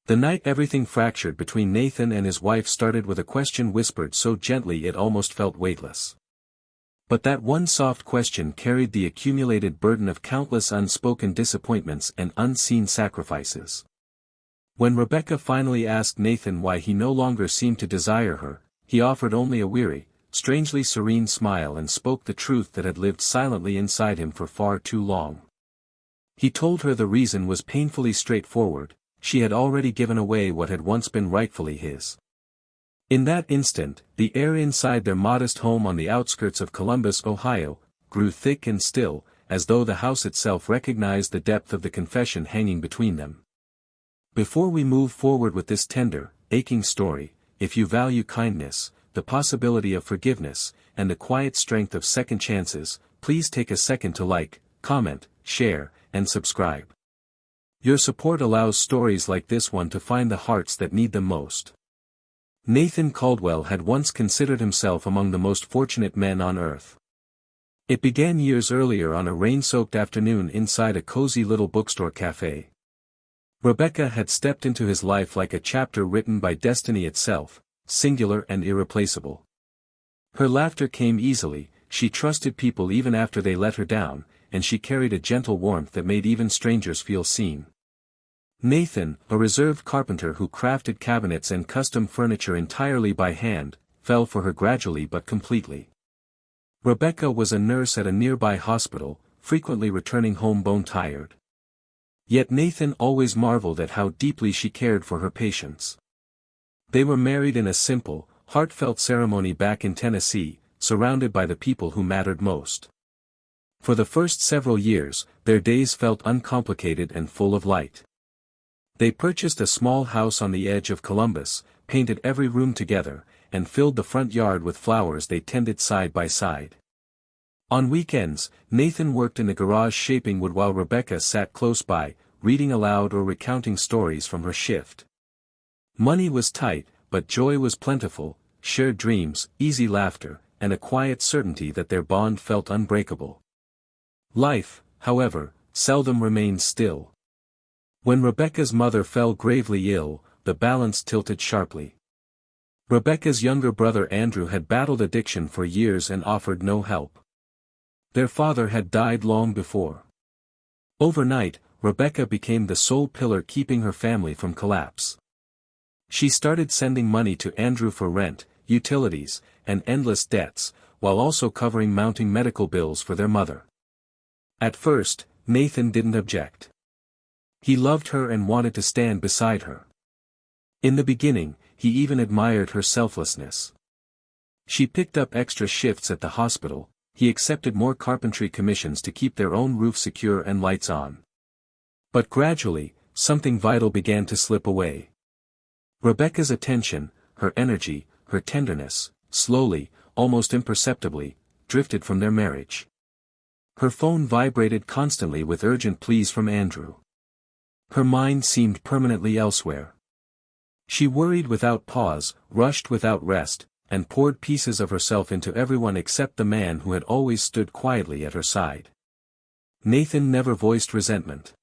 The night everything fractured between Nathan and his wife started with a question whispered so gently it almost felt weightless. But that one soft question carried the accumulated burden of countless unspoken disappointments and unseen sacrifices. When Rebecca finally asked Nathan why he no longer seemed to desire her, he offered only a weary, strangely serene smile and spoke the truth that had lived silently inside him for far too long. He told her the reason was painfully straightforward: she had already given away what had once been rightfully his. In that instant, the air inside their modest home on the outskirts of Columbus, Ohio, grew thick and still, as though the house itself recognized the depth of the confession hanging between them. Before we move forward with this tender, aching story, if you value kindness, the possibility of forgiveness, and the quiet strength of second chances, please take a second to like, comment, share, and subscribe. Your support allows stories like this one to find the hearts that need them most. Nathan Caldwell had once considered himself among the most fortunate men on earth. It began years earlier on a rain-soaked afternoon inside a cozy little bookstore cafe. Rebecca had stepped into his life like a chapter written by destiny itself, singular and irreplaceable. Her laughter came easily, she trusted people even after they let her down, and she carried a gentle warmth that made even strangers feel seen. Nathan, a reserved carpenter who crafted cabinets and custom furniture entirely by hand, fell for her gradually but completely. Rebecca was a nurse at a nearby hospital, frequently returning home bone-tired. Yet Nathan always marveled at how deeply she cared for her patients. They were married in a simple, heartfelt ceremony back in Tennessee, surrounded by the people who mattered most. For the first several years, their days felt uncomplicated and full of light. They purchased a small house on the edge of Columbus, painted every room together, and filled the front yard with flowers they tended side by side. On weekends, Nathan worked in the garage shaping wood while Rebecca sat close by, reading aloud or recounting stories from her shift. Money was tight, but joy was plentiful, shared dreams, easy laughter, and a quiet certainty that their bond felt unbreakable. Life, however, seldom remained still. When Rebecca's mother fell gravely ill, the balance tilted sharply. Rebecca's younger brother Andrew had battled addiction for years and offered no help. Their father had died long before. Overnight, Rebecca became the sole pillar keeping her family from collapse. She started sending money to Andrew for rent, utilities, and endless debts, while also covering mounting medical bills for their mother. At first, Nathan didn't object. He loved her and wanted to stand beside her. In the beginning, he even admired her selflessness. She picked up extra shifts at the hospital, he accepted more carpentry commissions to keep their own roof secure and lights on. But gradually, something vital began to slip away. Rebecca's attention, her energy, her tenderness, slowly, almost imperceptibly, drifted from their marriage. Her phone vibrated constantly with urgent pleas from Andrew. Her mind seemed permanently elsewhere. She worried without pause, rushed without rest, and poured pieces of herself into everyone except the man who had always stood quietly at her side. Nathan never voiced resentment.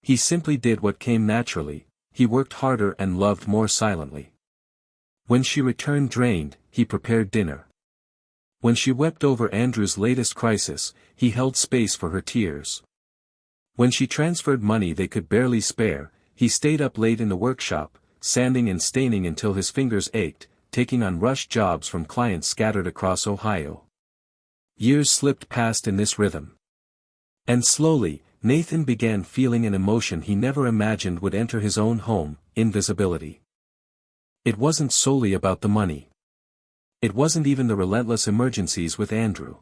He simply did what came naturally, he worked harder and loved more silently. When she returned drained, he prepared dinner. When she wept over Andrew's latest crisis, he held space for her tears. When she transferred money they could barely spare, he stayed up late in the workshop, sanding and staining until his fingers ached, taking on rush jobs from clients scattered across Ohio. Years slipped past in this rhythm. And slowly, Nathan began feeling an emotion he never imagined would enter his own home: invisibility. It wasn't solely about the money. It wasn't even the relentless emergencies with Andrew.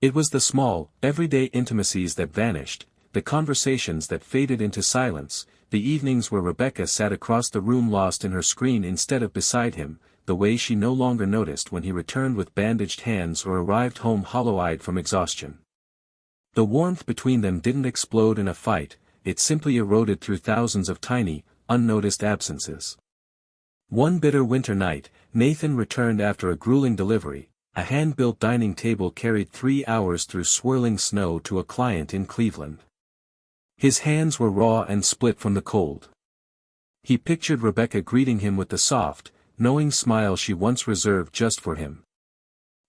It was the small, everyday intimacies that vanished, the conversations that faded into silence, the evenings where Rebecca sat across the room lost in her screen instead of beside him, the way she no longer noticed when he returned with bandaged hands or arrived home hollow-eyed from exhaustion. The warmth between them didn't explode in a fight, it simply eroded through thousands of tiny, unnoticed absences. One bitter winter night, Nathan returned after a grueling delivery. A hand-built dining table carried 3 hours through swirling snow to a client in Cleveland. His hands were raw and split from the cold. He pictured Rebecca greeting him with the soft, knowing smile she once reserved just for him.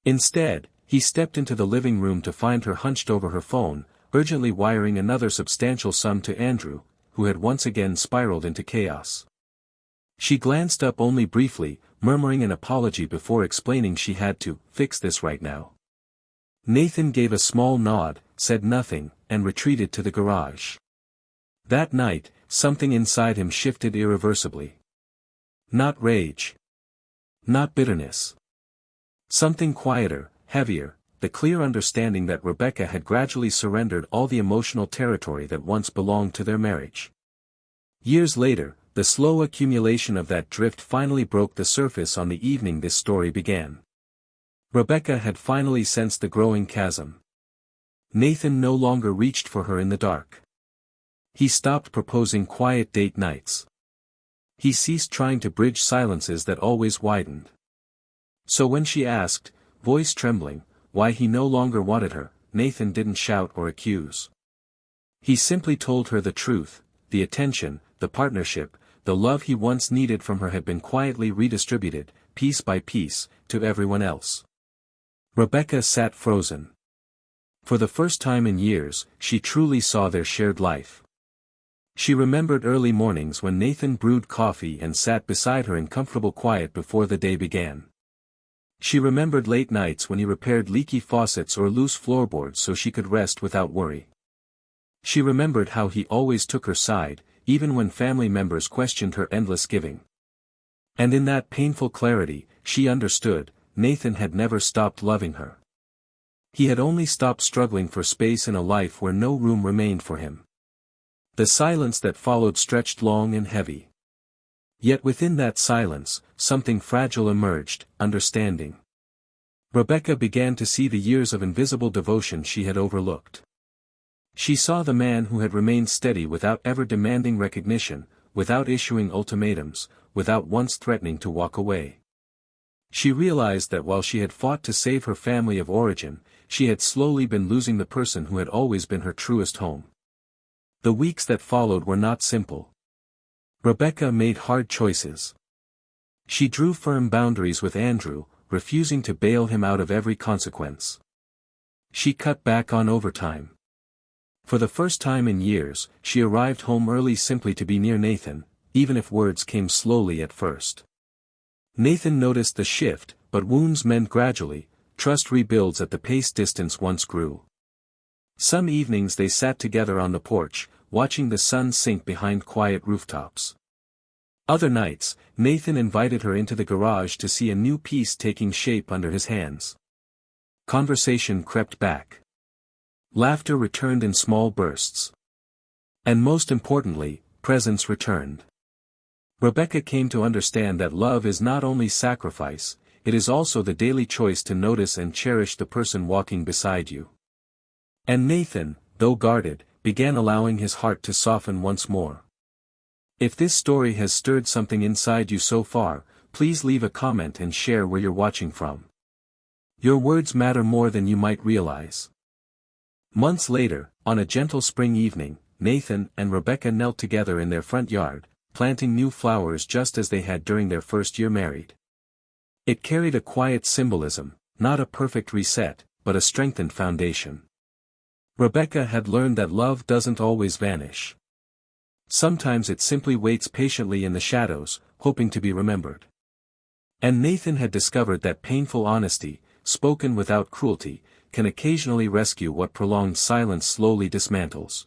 Instead, he stepped into the living room to find her hunched over her phone, urgently wiring another substantial sum to Andrew, who had once again spiraled into chaos. She glanced up only briefly, murmuring an apology before explaining she had to fix this right now. Nathan gave a small nod, said nothing, and retreated to the garage. That night, something inside him shifted irreversibly. Not rage. Not bitterness. Something quieter, heavier, the clear understanding that Rebecca had gradually surrendered all the emotional territory that once belonged to their marriage. Years later, the slow accumulation of that drift finally broke the surface on the evening this story began. Rebecca had finally sensed the growing chasm. Nathan no longer reached for her in the dark. He stopped proposing quiet date nights. He ceased trying to bridge silences that always widened. So when she asked, voice trembling, why he no longer wanted her, Nathan didn't shout or accuse. He simply told her the truth: the attention, the partnership, the love he once needed from her had been quietly redistributed, piece by piece, to everyone else. Rebecca sat frozen. For the first time in years, she truly saw their shared life. She remembered early mornings when Nathan brewed coffee and sat beside her in comfortable quiet before the day began. She remembered late nights when he repaired leaky faucets or loose floorboards so she could rest without worry. She remembered how he always took her side, even when family members questioned her endless giving. And in that painful clarity, she understood, Nathan had never stopped loving her. He had only stopped struggling for space in a life where no room remained for him. The silence that followed stretched long and heavy. Yet within that silence, something fragile emerged: understanding. Rebecca began to see the years of invisible devotion she had overlooked. She saw the man who had remained steady without ever demanding recognition, without issuing ultimatums, without once threatening to walk away. She realized that while she had fought to save her family of origin, she had slowly been losing the person who had always been her truest home. The weeks that followed were not simple. Rebecca made hard choices. She drew firm boundaries with Andrew, refusing to bail him out of every consequence. She cut back on overtime. For the first time in years, she arrived home early simply to be near Nathan, even if words came slowly at first. Nathan noticed the shift, but wounds mend gradually, trust rebuilds at the pace distance once grew. Some evenings they sat together on the porch, watching the sun sink behind quiet rooftops. Other nights, Nathan invited her into the garage to see a new piece taking shape under his hands. Conversation crept back. Laughter returned in small bursts. And most importantly, presence returned. Rebecca came to understand that love is not only sacrifice, it is also the daily choice to notice and cherish the person walking beside you. And Nathan, though guarded, began allowing his heart to soften once more. If this story has stirred something inside you so far, please leave a comment and share where you're watching from. Your words matter more than you might realize. Months later, on a gentle spring evening, Nathan and Rebecca knelt together in their front yard, planting new flowers just as they had during their first year married. It carried a quiet symbolism, not a perfect reset, but a strengthened foundation. Rebecca had learned that love doesn't always vanish. Sometimes it simply waits patiently in the shadows, hoping to be remembered. And Nathan had discovered that painful honesty, spoken without cruelty, can occasionally rescue what prolonged silence slowly dismantles.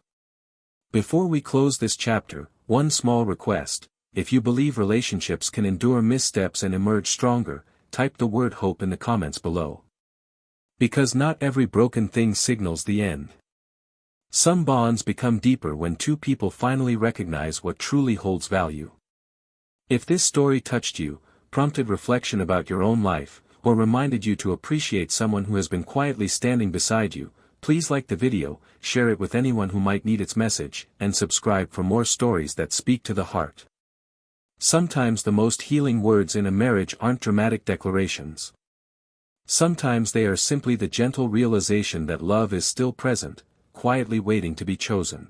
Before we close this chapter, one small request: if you believe relationships can endure missteps and emerge stronger, type the word hope in the comments below. Because not every broken thing signals the end. Some bonds become deeper when two people finally recognize what truly holds value. If this story touched you, prompted reflection about your own life, or reminded you to appreciate someone who has been quietly standing beside you, please like the video, share it with anyone who might need its message, and subscribe for more stories that speak to the heart. Sometimes the most healing words in a marriage aren't dramatic declarations. Sometimes they are simply the gentle realization that love is still present, quietly waiting to be chosen.